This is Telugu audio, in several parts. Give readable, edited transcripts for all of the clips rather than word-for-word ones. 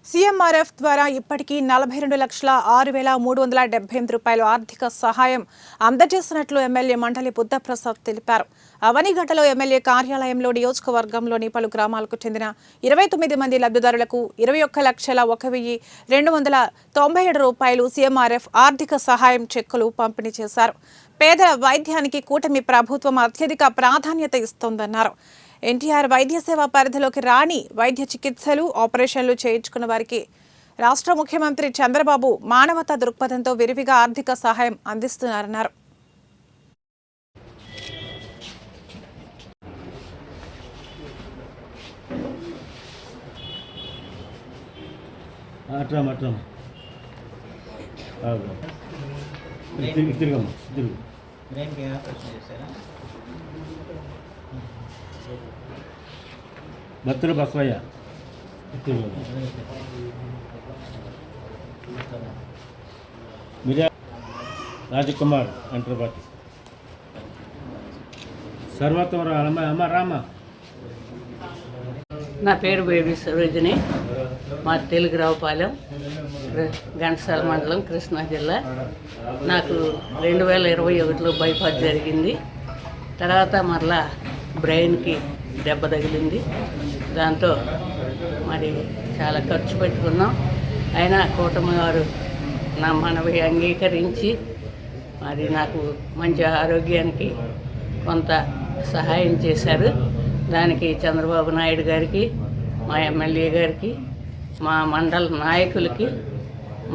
సీఎంఆర్ఎఫ్ ద్వారా ఇప్పటికీ 42,06,378 రూపాయల ఆర్థిక సహాయం అందజేసినట్లు ఎమ్మెల్యే మండలి బుద్ధప్రసాద్ తెలిపారు. అవనిగడ్డలో ఎమ్మెల్యే కార్యాలయంలో నియోజకవర్గంలోని పలు గ్రామాలకు చెందిన 29 మంది లబ్ధిదారులకు 21,01,297 రూపాయలు సీఎంఆర్ఎఫ్ ఆర్థిక సహాయం చెక్కులు పంపిణీ చేశారు. పేదల వైద్యానికి కూటమి ప్రభుత్వం అత్యధిక ప్రాధాన్యత ఇస్తోందన్నారు. ఎన్టీఆర్ వైద్య సేవ పరిధిలోకి రాని వైద్య చికిత్సలు, ఆపరేషన్లు చేయించుకున్న వారికి రాష్ట్ర ముఖ్యమంత్రి చంద్రబాబు మానవతా దృక్పథంతో విరివిగా ఆర్థిక సహాయం అందిస్తున్నారన్నారు. బత్తుల బసవయ్య, మిర్యా రాజకుమార్ అంటర్పాటి, సర్వత్వం అమ్మ రామ. నా పేరు బేబీ సరోజిని. మా తెలుగురావుపాలెం, ఘంటసాల మండలం, కృష్ణా జిల్లా. నాకు 2021లో బైపాస్ జరిగింది. తర్వాత మరలా బ్రెయిన్కి దెబ్బ తగిలింది. దాంతో మరి చాలా ఖర్చు పెట్టుకున్నాం. అయినా కూటమి వారు నా మనవి అంగీకరించి మరి నాకు మంచి ఆరోగ్యానికి కొంత సహాయం చేశారు. దానికి చంద్రబాబు నాయుడు గారికి, మా ఎమ్మెల్యే గారికి, మా మండల నాయకులకి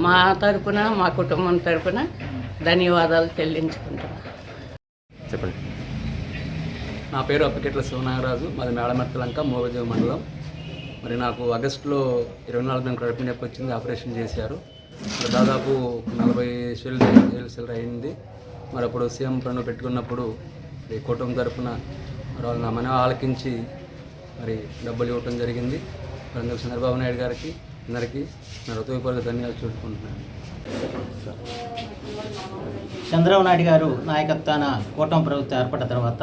మా తరపున, మా కుటుంబం తరపున ధన్యవాదాలు చెల్లించుకుంటున్నాను. చెప్పండి. నా పేరు అప్పకెట్ల శివనాగరాజు. మాది మేడమెత్తలంక, మోగదేవి మండలం. మరి నాకు ఆగస్టులో 24 కడుపు నొప్పి వచ్చింది. ఆపరేషన్ చేశారు. దాదాపు 40 సెల్ అయింది. మరి అప్పుడు సీఎం పన్ను పెట్టుకున్నప్పుడు ఈ కుటుంబం తరఫున మరి వాళ్ళు నా మనవి ఆలకించి మరి డబ్బులు ఇవ్వటం జరిగింది. మరి అందుకు చంద్రబాబు నాయుడు గారికి అందరికీ నా హృదయపూర్వక ధన్యవాదాలు చూసుకుంటున్నాను. చంద్రబాబు నాయుడు గారు నాయకత్వాన కూటమి ప్రభుత్వం ఏర్పడిన తర్వాత